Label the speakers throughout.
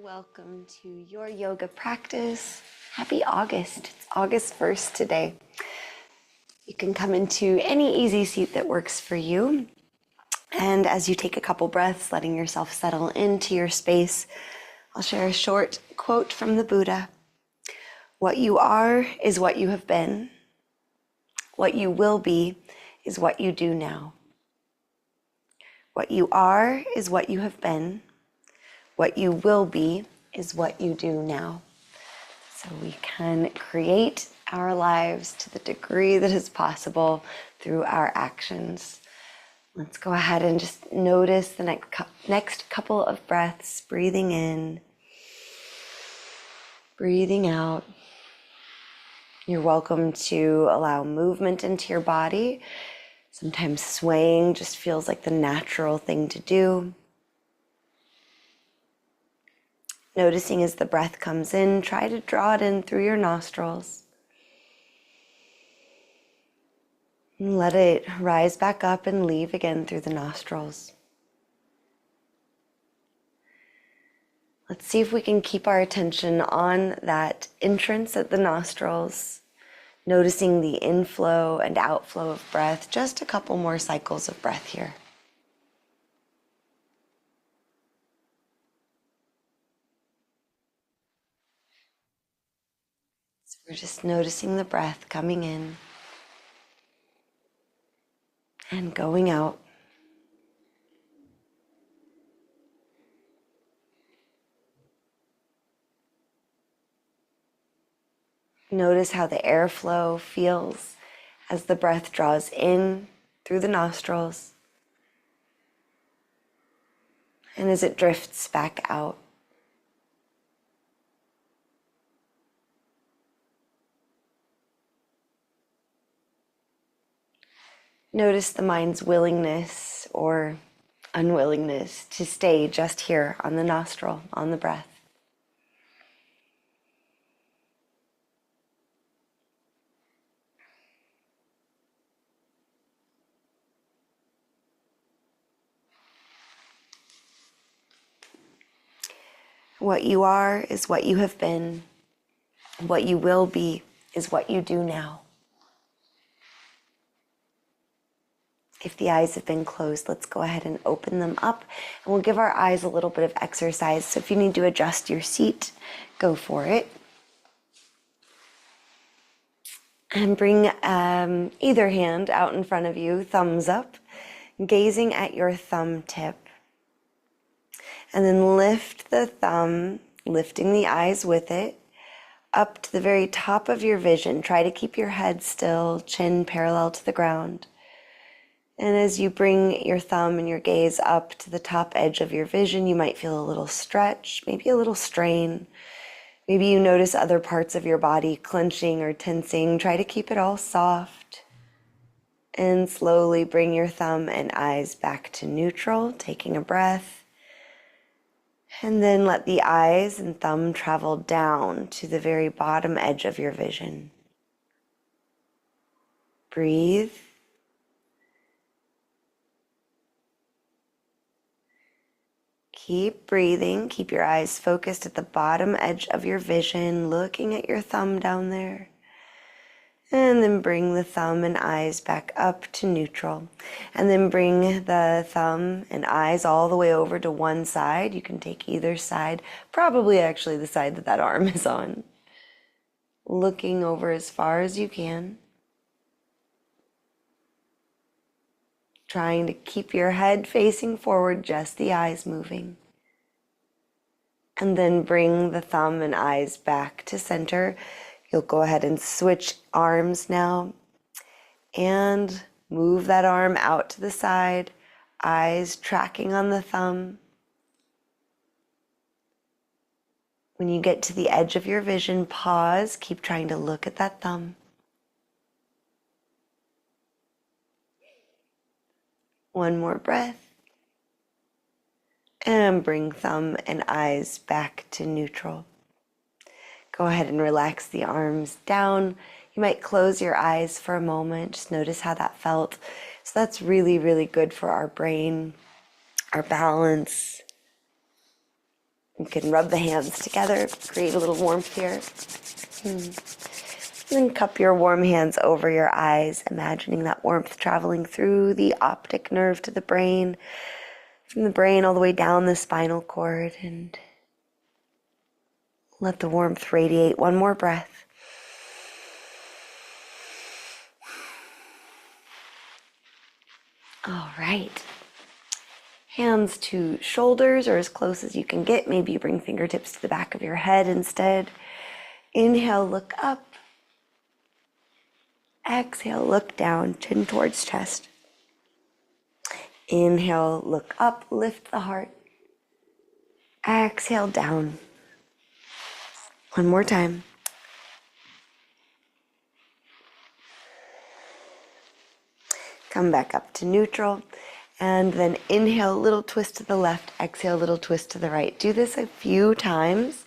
Speaker 1: Welcome to your yoga practice. Happy August. It's August 1st today. You can come into any easy seat that works for you. And as you take a couple breaths, letting yourself settle into your space, I'll share a short quote from the Buddha. What you are is what you have been. What you will be is what you do now. What you are is what you have been. What you will be is what you do now. So we can create our lives to the degree that is possible through our actions. Let's go ahead and just notice the next couple of breaths, breathing in, breathing out. You're welcome to allow movement into your body. Sometimes swaying just feels like the natural thing to do. Noticing as the breath comes in, try to draw it in through your nostrils. And let it rise back up and leave again through the nostrils. Let's see if we can keep our attention on that entrance at the nostrils, noticing the inflow and outflow of breath. Just a couple more cycles of breath here. We're just noticing the breath coming in and going out. Notice how the airflow feels as the breath draws in through the nostrils and as it drifts back out. Notice the mind's willingness or unwillingness to stay just here on the nostril, on the breath. What you are is what you have been. What you will be is what you do now. If the eyes have been closed, let's go ahead and open them up, and we'll give our eyes a little bit of exercise. So if you need to adjust your seat, go for it. And bring either hand out in front of you, thumbs up, gazing at your thumb tip. And then lift the thumb, lifting the eyes with it, up to the very top of your vision. Try to keep your head still, chin parallel to the ground. And as you bring your thumb and your gaze up to the top edge of your vision, you might feel a little stretch, maybe a little strain. Maybe you notice other parts of your body clenching or tensing. Try to keep it all soft. And slowly bring your thumb and eyes back to neutral, taking a breath. And then let the eyes and thumb travel down to the very bottom edge of your vision. Breathe. Keep breathing. Keep your eyes focused at the bottom edge of your vision, looking at your thumb down there. And then bring the thumb and eyes back up to neutral. And then bring the thumb and eyes all the way over to one side. You can take either side, probably actually the side that that arm is on. Looking over as far as you can. Trying to keep your head facing forward, just the eyes moving. And then bring the thumb and eyes back to center. You'll go ahead and switch arms now. And move that arm out to the side, eyes tracking on the thumb. When you get to the edge of your vision, pause, keep trying to look at that thumb. One more breath. And bring thumb and eyes back to neutral. Go ahead and relax the arms down. You might close your eyes for a moment. Just notice how that felt. So that's really, really good for our brain, our balance. You can rub the hands together, create a little warmth here. And then cup your warm hands over your eyes, imagining that warmth traveling through the optic nerve to the brain, from the brain all the way down the spinal cord, and let the warmth radiate. One more breath. All right. Hands to shoulders or as close as you can get. Maybe you bring fingertips to the back of your head instead. Inhale, look up. Exhale, look down, chin towards chest. Inhale, look up, lift the heart. Exhale, down. One more time. Come back up to neutral. And then inhale, little twist to the left. Exhale, little twist to the right. Do this a few times.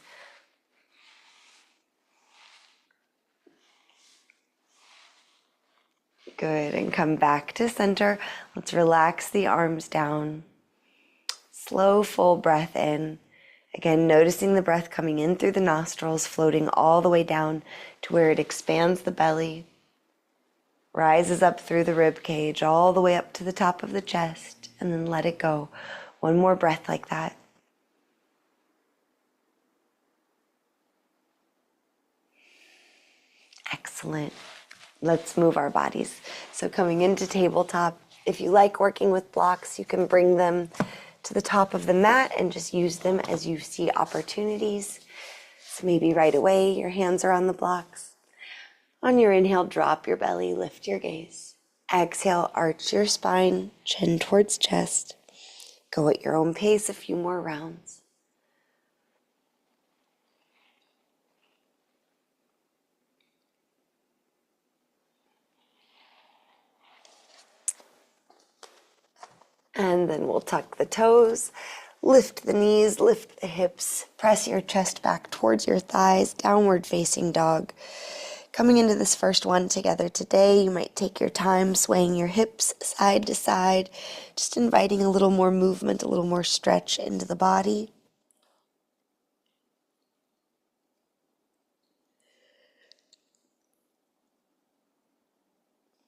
Speaker 1: Good, and come back to center. Let's relax the arms down. Slow, full breath in. Again, noticing the breath coming in through the nostrils, floating all the way down to where it expands the belly, rises up through the rib cage, all the way up to the top of the chest, and then let it go. One more breath like that. Excellent. Let's move our bodies. So coming into tabletop, if you like working with blocks, you can bring them to the top of the mat and just use them as you see opportunities. So maybe right away your hands are on the blocks. On your inhale, drop your belly, lift your gaze. Exhale, arch your spine, chin towards chest. Go at your own pace, a few more rounds. And then we'll tuck the toes, lift the knees, lift the hips, press your chest back towards your thighs, downward facing dog. Coming into this first one together today, you might take your time swaying your hips side to side, just inviting a little more movement, a little more stretch into the body.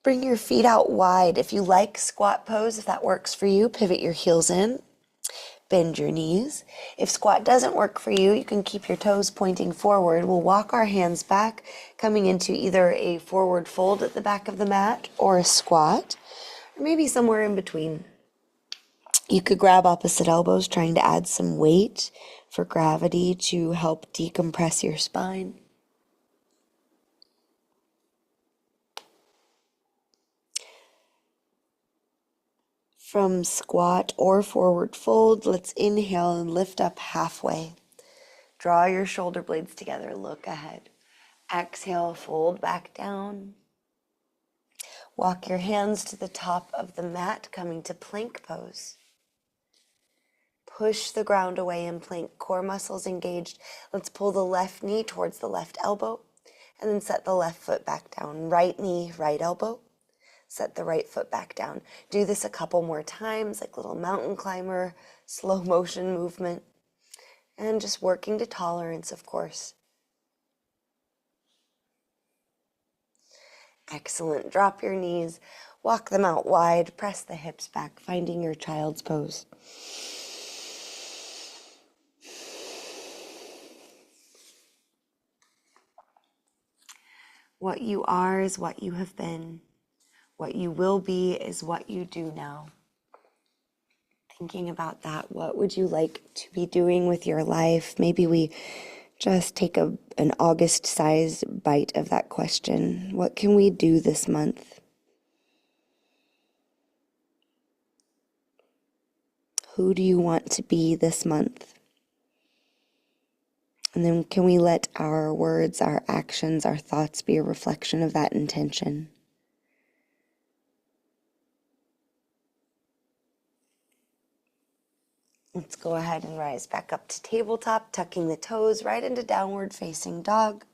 Speaker 1: Bring your feet out wide. If you like squat pose, if that works for you, pivot your heels in. Bend your knees. If squat doesn't work for you, you can keep your toes pointing forward. We'll walk our hands back, coming into either a forward fold at the back of the mat or a squat, or maybe somewhere in between. You could grab opposite elbows, trying to add some weight for gravity to help decompress your spine. From squat or forward fold, let's inhale and lift up halfway. Draw your shoulder blades together, look ahead. Exhale, fold back down. Walk your hands to the top of the mat, coming to plank pose. Push the ground away in plank, core muscles engaged. Let's pull the left knee towards the left elbow, and then set the left foot back down. Right knee, right elbow. Set the right foot back down. Do this a couple more times, like little mountain climber, slow motion movement. And just working to tolerance, of course. Excellent. Drop your knees, walk them out wide, press the hips back, finding your child's pose. What you are is what you have been. What you will be is what you do now. Thinking about that, what would you like to be doing with your life? Maybe we just take an August-sized bite of that question. What can we do this month? Who do you want to be this month? And then can we let our words, our actions, our thoughts be a reflection of that intention? Let's go ahead and rise back up to tabletop, tucking the toes right into downward facing dog.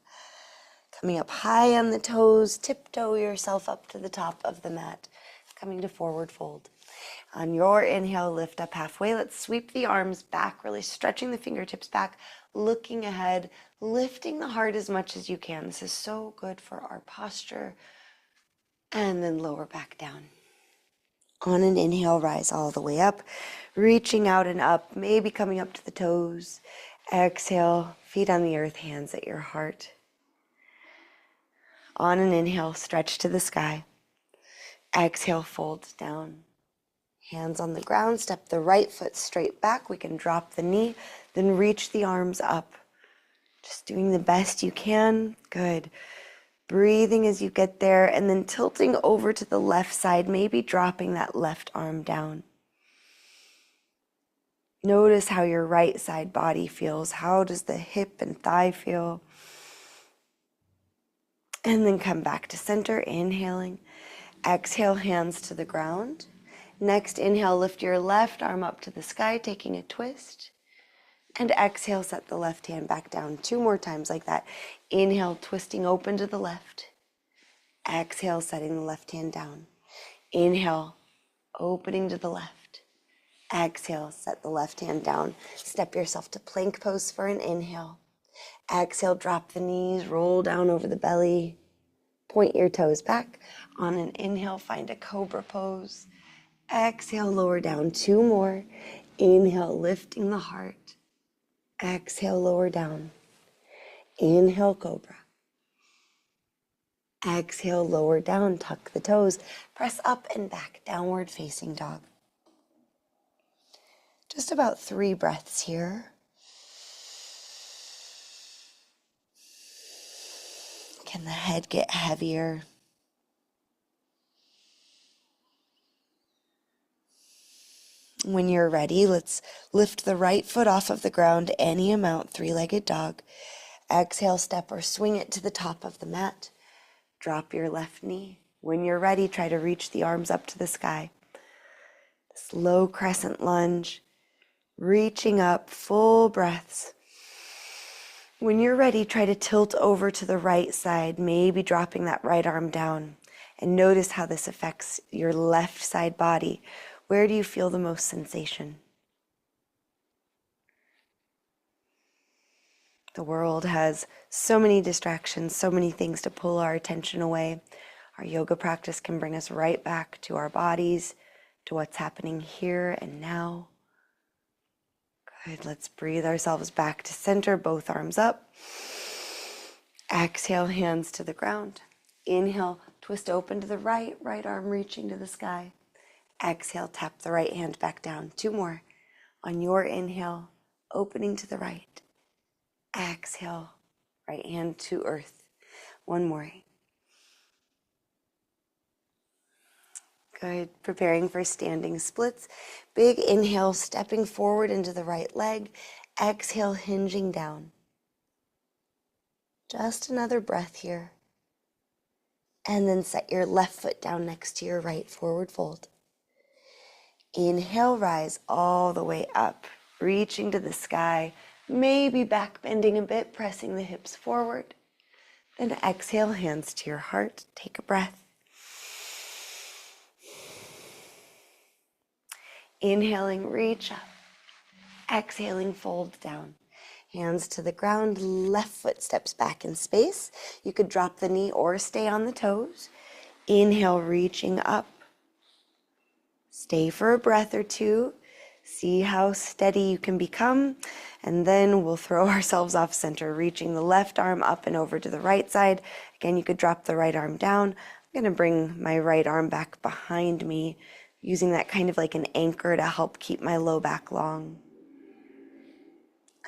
Speaker 1: Coming up high on the toes, tiptoe yourself up to the top of the mat, coming to forward fold. On your inhale, lift up halfway. Let's sweep the arms back, really stretching the fingertips back, looking ahead, lifting the heart as much as you can. This is so good for our posture. And then lower back down. On an inhale, rise all the way up, reaching out and up, maybe coming up to the toes. Exhale, feet on the earth, hands at your heart. On an inhale, stretch to the sky. Exhale, fold down. Hands on the ground, step the right foot straight back. We can drop the knee, then reach the arms up. Just doing the best you can. Good. Breathing as you get there, and then tilting over to the left side, maybe dropping that left arm down. Notice how your right side body feels. How does the hip and thigh feel? And then come back to center, inhaling. Exhale, hands to the ground. Next, inhale, lift your left arm up to the sky, taking a twist. And exhale, set the left hand back down 2 more times like that. Inhale, twisting open to the left. Exhale, setting the left hand down. Inhale, opening to the left. Exhale, set the left hand down. Step yourself to plank pose for an inhale. Exhale, drop the knees, roll down over the belly. Point your toes back. On an inhale, find a cobra pose. Exhale, lower down 2 more. Inhale, lifting the heart. Exhale, lower down. Inhale, cobra. Exhale, lower down, tuck the toes. Press up and back, downward facing dog. Just about 3 breaths here. Can the head get heavier? When you're ready, let's lift the right foot off of the ground, any amount, 3-legged dog. Exhale, step or swing it to the top of the mat. Drop your left knee. When you're ready, try to reach the arms up to the sky. Slow crescent lunge, reaching up, full breaths. When you're ready, try to tilt over to the right side, maybe dropping that right arm down. And notice how this affects your left side body. Where do you feel the most sensation? The world has so many distractions, so many things to pull our attention away. Our yoga practice can bring us right back to our bodies, to what's happening here and now. Good, let's breathe ourselves back to center, both arms up. Exhale, hands to the ground. Inhale, twist open to the right, right arm reaching to the sky. Exhale, tap the right hand back down. 2 more. On your inhale, opening to the right. Exhale, right hand to earth. 1 more. Good. Preparing for standing splits. Big inhale, stepping forward into the right leg. Exhale, hinging down. Just another breath here. And then set your left foot down next to your right, forward fold. Inhale, rise all the way up, reaching to the sky, maybe back bending a bit, pressing the hips forward. Then exhale, hands to your heart. Take a breath. Inhaling, reach up. Exhaling, fold down. Hands to the ground, left foot steps back in space. You could drop the knee or stay on the toes. Inhale, reaching up. Stay for a breath or 2. See how steady you can become. And then we'll throw ourselves off center, reaching the left arm up and over to the right side. Again, you could drop the right arm down. I'm going to bring my right arm back behind me, using that kind of like an anchor to help keep my low back long.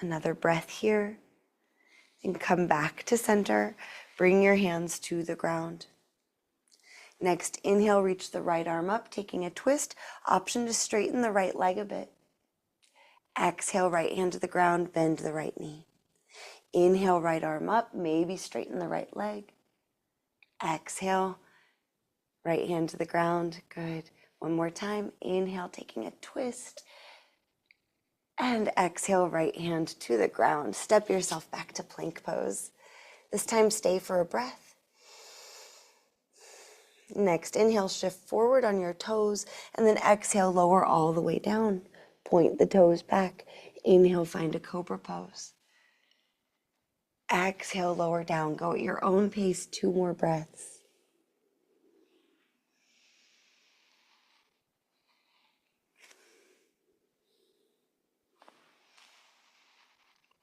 Speaker 1: Another breath here. And come back to center. Bring your hands to the ground. Next, inhale, reach the right arm up, taking a twist. Option to straighten the right leg a bit. Exhale, right hand to the ground, bend the right knee. Inhale, right arm up, maybe straighten the right leg. Exhale, right hand to the ground. Good. 1 more time. Inhale, taking a twist. And exhale, right hand to the ground. Step yourself back to plank pose. This time, stay for a breath. Next, inhale, shift forward on your toes, and then exhale, lower all the way down. Point the toes back. Inhale, find a cobra pose. Exhale, lower down. Go at your own pace, 2 more breaths.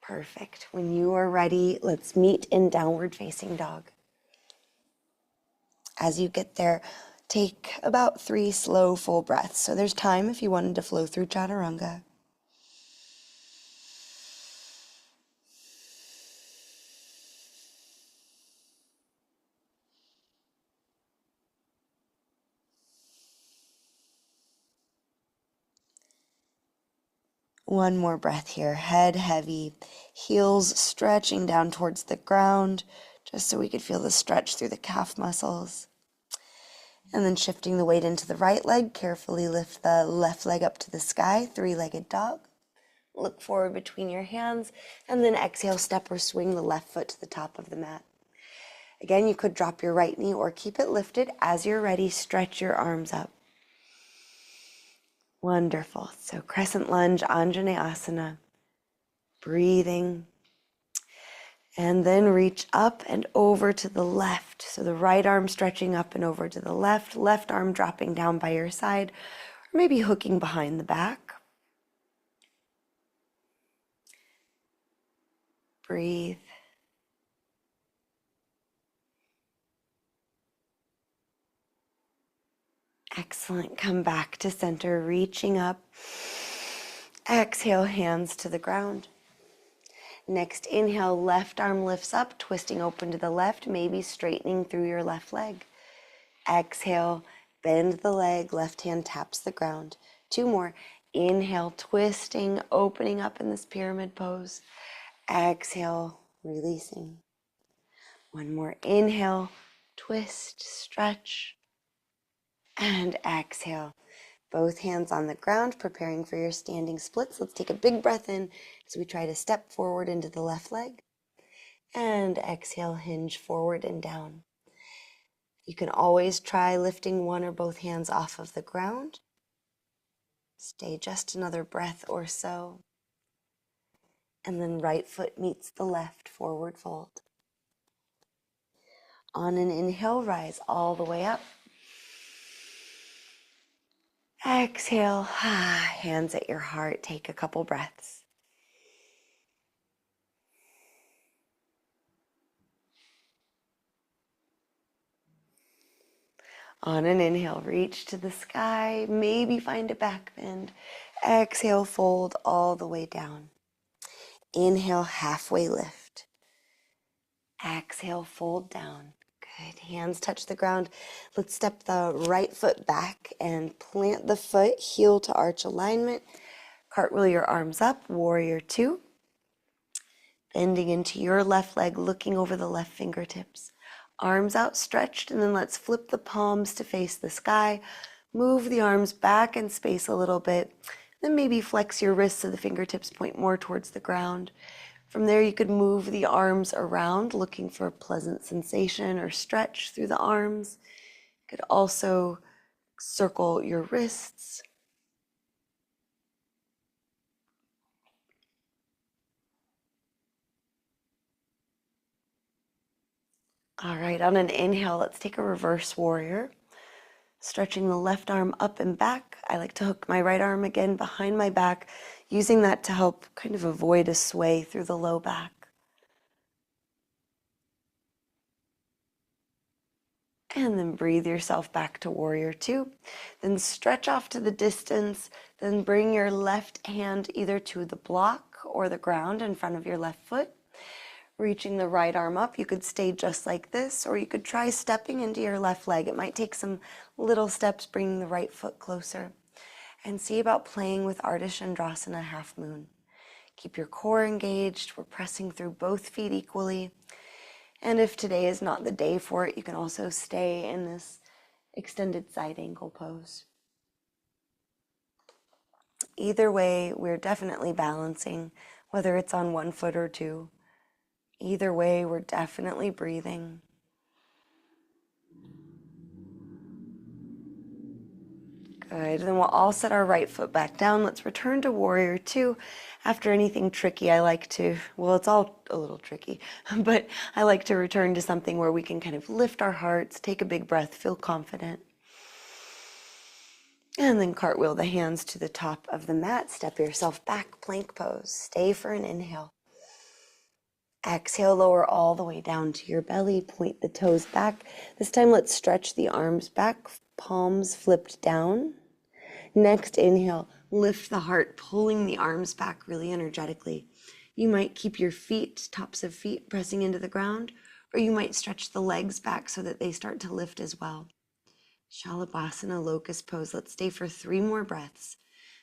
Speaker 1: Perfect. When you are ready, let's meet in downward facing dog. As you get there, take about 3 slow, full breaths. So there's time if you wanted to flow through chaturanga. One more breath here. Head heavy, heels stretching down towards the ground, just so we could feel the stretch through the calf muscles. And then shifting the weight into the right leg, carefully lift the left leg up to the sky, 3-legged dog. Look forward between your hands, and then exhale, step or swing the left foot to the top of the mat. Again, you could drop your right knee or keep it lifted. As you're ready, stretch your arms up. Wonderful. So crescent lunge, Anjaneyasana. Breathing. And then reach up and over to the left. So the right arm stretching up and over to the left arm dropping down by your side, or maybe hooking behind the back. Breathe. Excellent. Come back to center, reaching up. Exhale, hands to the ground. Next inhale, left arm lifts up, twisting open to the left, maybe straightening through your left leg. Exhale, bend the leg, left hand taps the ground. 2 more. Inhale, twisting, opening up in this pyramid pose. Exhale, releasing. 1 more. Inhale, twist, stretch, and exhale. Both hands on the ground, preparing for your standing splits. Let's take a big breath in as we try to step forward into the left leg. And exhale, hinge forward and down. You can always try lifting one or both hands off of the ground. Stay just another breath or so. And then right foot meets the left, forward fold. On an inhale, rise all the way up. Exhale, hands at your heart. Take a couple breaths. On an inhale, reach to the sky, maybe find a back bend. Exhale, fold all the way down. Inhale, halfway lift. Exhale, fold down. Good, hands touch the ground. Let's step the right foot back and plant the foot, heel to arch alignment. Cartwheel your arms up, warrior 2. Bending into your left leg, looking over the left fingertips. Arms outstretched, and then let's flip the palms to face the sky. Move the arms back and space a little bit. Then maybe flex your wrists so the fingertips point more towards the ground. From there, you could move the arms around, looking for a pleasant sensation or stretch through the arms. You could also circle your wrists. All right, on an inhale, let's take a reverse warrior. Stretching the left arm up and back. I like to hook my right arm again behind my back, using that to help kind of avoid a sway through the low back. And then breathe yourself back to warrior 2. Then stretch off to the distance. Then bring your left hand either to the block or the ground in front of your left foot. Reaching the right arm up, you could stay just like this, or you could try stepping into your left leg. It might take some little steps, bringing the right foot closer. And see about playing with Ardha Chandrasana half moon. Keep your core engaged. We're pressing through both feet equally. And if today is not the day for it, you can also stay in this extended side angle pose. Either way, we're definitely balancing, whether it's on one foot or two. Either way, we're definitely breathing. Good. Then we'll all set our right foot back down. Let's return to warrior two. After anything tricky, I like to, well, it's all a little tricky, but I like to return to something where we can kind of lift our hearts, take a big breath, feel confident. And then cartwheel the hands to the top of the mat. Step yourself back, plank pose. Stay for an inhale. Exhale, lower all the way down to your belly. Point the toes back. This time, let's stretch the arms back, palms flipped down. Next inhale, lift the heart, pulling the arms back really energetically. You might keep your feet, tops of feet, pressing into the ground, or you might stretch the legs back so that they start to lift as well. Shalabhasana, locust pose. Let's stay for 3 more breaths.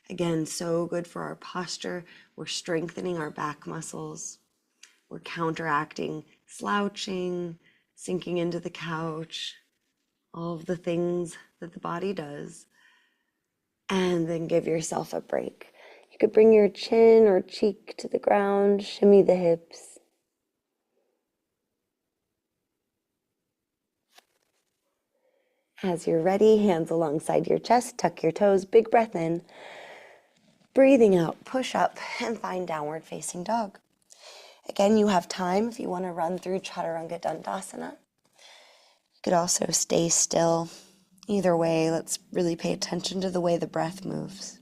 Speaker 1: Again, so good for our posture. We're strengthening our back muscles. We're counteracting slouching, sinking into the couch, all of the things that the body does. And then give yourself a break. You could bring your chin or cheek to the ground, shimmy the hips. As you're ready, hands alongside your chest, tuck your toes, big breath in. Breathing out, push up and find downward facing dog. Again, you have time if you want to run through Chaturanga Dandasana. You could also stay still. Either way, let's really pay attention to the way the breath moves.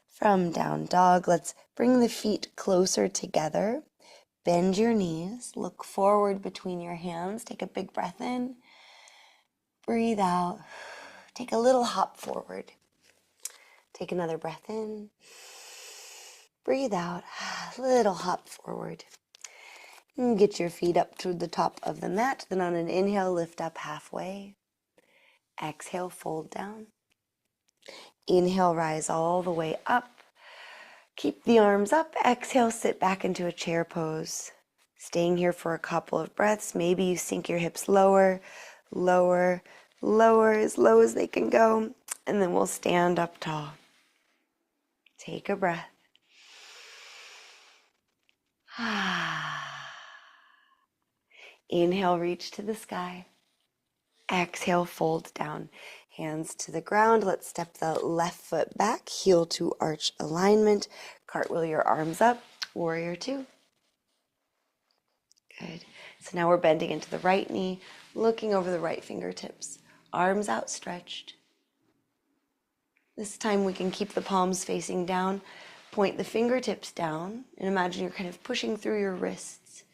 Speaker 1: From down dog, let's bring the feet closer together. Bend your knees, look forward between your hands. Take a big breath in. Breathe out. Take a little hop forward. Take another breath in. Breathe out. Little hop forward. And get your feet up to the top of the mat. Then on an inhale, lift up halfway. Exhale, fold down. Inhale, rise all the way up. Keep the arms up. Exhale, sit back into a chair pose. Staying here for a couple of breaths. Maybe you sink your hips lower, lower, lower, as low as they can go. And then we'll stand up tall. Take a breath. Inhale, reach to the sky. Exhale, fold down. Hands to the ground. Let's step the left foot back, heel to arch alignment. Cartwheel your arms up, warrior two. Good. So now we're bending into the right knee, looking over the right fingertips, arms outstretched. This time we can keep the palms facing down, point the fingertips down, and imagine you're kind of pushing through your wrists.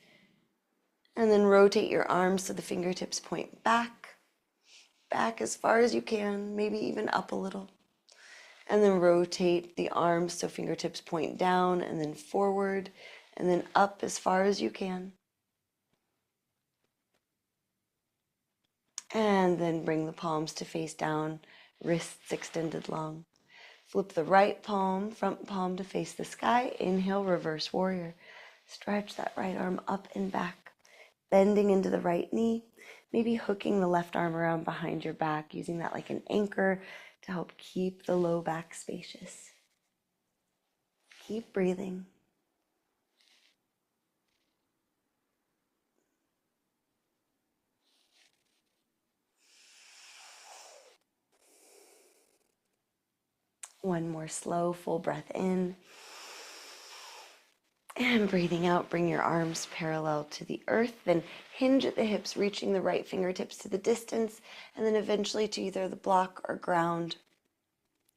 Speaker 1: And then rotate your arms so the fingertips point back as far as you can, maybe even up a little. And then rotate the arms so fingertips point down and then forward and then up as far as you can. And then bring the palms to face down, wrists extended long. Flip the right palm, front palm to face the sky. Inhale, reverse warrior. Stretch that right arm up and back, bending into the right knee, maybe hooking the left arm around behind your back, using that like an anchor to help keep the low back spacious. Keep breathing. One more slow, full breath in. And breathing out, bring your arms parallel to the earth, then hinge at the hips, reaching the right fingertips to the distance, and then eventually to either the block or ground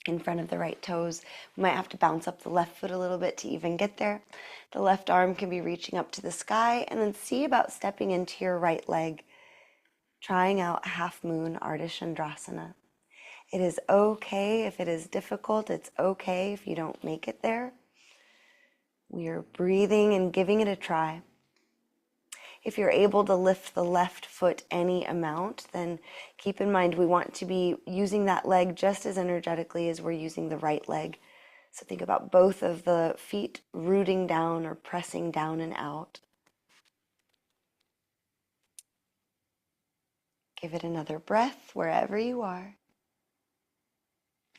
Speaker 1: in front of the right toes. We might have to bounce up the left foot a little bit to even get there. The left arm can be reaching up to the sky, and then see about stepping into your right leg, trying out half moon Ardha Chandrasana. It is okay if it is difficult. It's okay if you don't make it there. We are breathing and giving it a try. If you're able to lift the left foot any amount, then keep in mind we want to be using that leg just as energetically as we're using the right leg. So think about both of the feet rooting down or pressing down and out. Give it another breath wherever you are.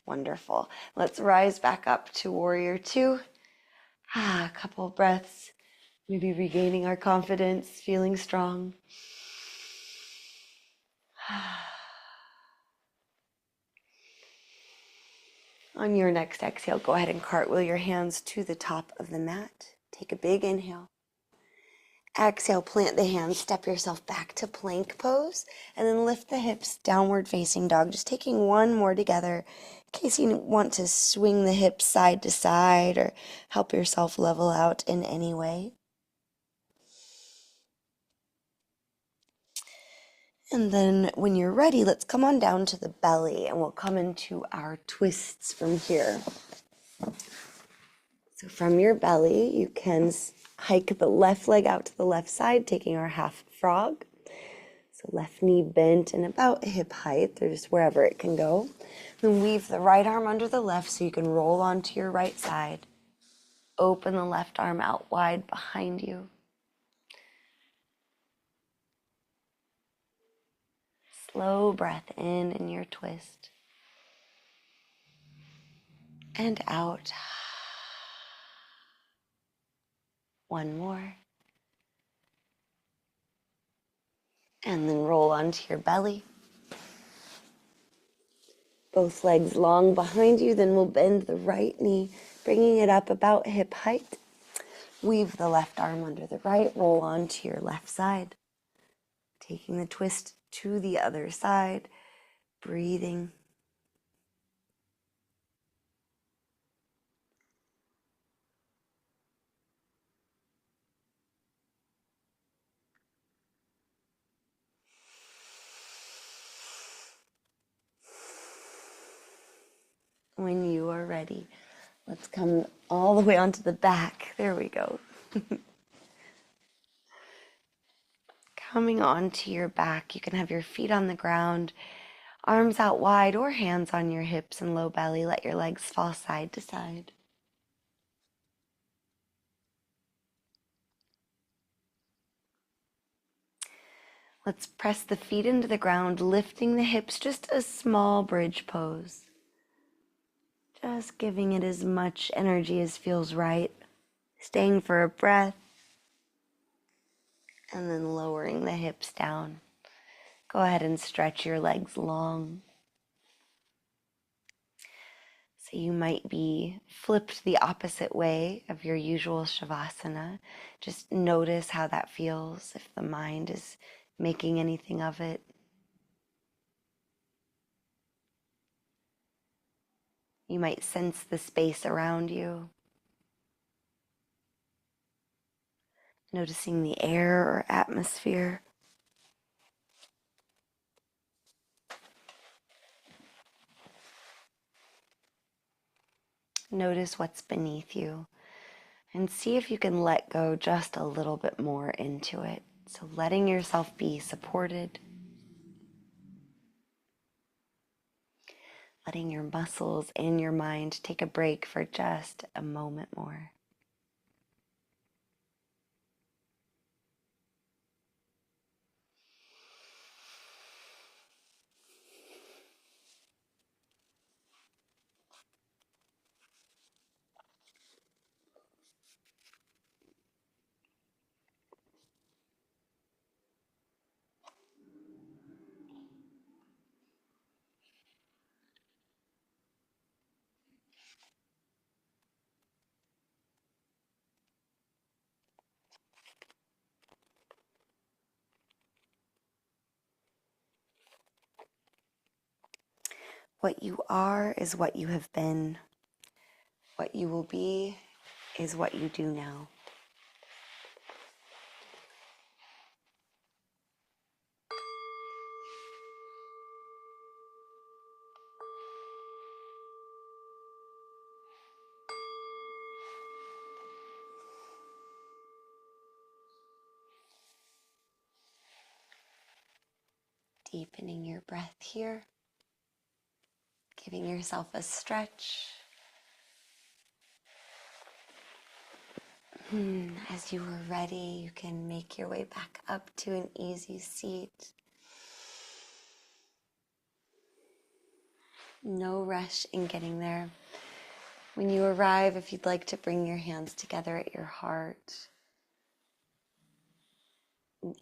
Speaker 1: Wonderful. Let's rise back up to warrior two. A couple breaths, maybe regaining our confidence, feeling strong. On your next exhale, go ahead and cartwheel your hands to the top of the mat. Take a big inhale. Exhale, plant the hands, step yourself back to plank pose, and then lift the hips, downward facing dog. Just taking one more together in case you want to swing the hips side to side or help yourself level out in any way. And then when you're ready, let's come on down to the belly and we'll come into our twists from here. So from your belly, you can hike the left leg out to the left side, taking our half frog. So left knee bent and about hip height, or just wherever it can go. Then weave the right arm under the left so you can roll onto your right side. Open the left arm out wide behind you. Slow breath in your twist. And out. One more. And then roll onto your belly. Both legs long behind you. Then we'll bend the right knee, bringing it up about hip height. Weave the left arm under the right. Roll onto your left side. Taking the twist to the other side. Breathing. When you are ready, let's come all the way onto the back. There we go. Coming onto your back, you can have your feet on the ground, arms out wide or hands on your hips and low belly. Let your legs fall side to side. Let's press the feet into the ground, lifting the hips, just a small bridge pose. Just giving it as much energy as feels right. Staying for a breath. And then lowering the hips down. Go ahead and stretch your legs long. So you might be flipped the opposite way of your usual Shavasana. Just notice how that feels, if the mind is making anything of it. You might sense the space around you. Noticing the air or atmosphere. Notice what's beneath you and see if you can let go just a little bit more into it. So letting yourself be supported. Letting your muscles and your mind take a break for just a moment more. What you are is what you have been. What you will be is what you do now. Deepening your breath here. Giving yourself a stretch. As you are ready, you can make your way back up to an easy seat. No rush in getting there. When you arrive, if you'd like to bring your hands together at your heart,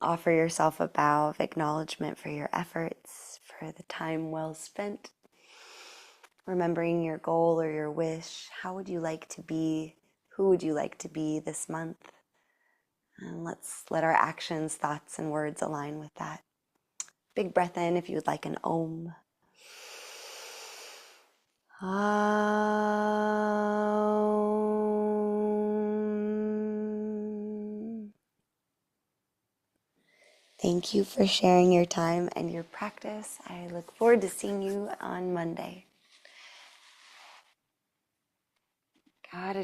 Speaker 1: offer yourself a bow of acknowledgement for your efforts, for the time well spent, remembering your goal or your wish. How would you like to be? Who would you like to be this month? And let's let our actions, thoughts, and words align with that. Big breath in if you would like an om. Thank you for sharing your time and your practice. I look forward to seeing you on Monday. God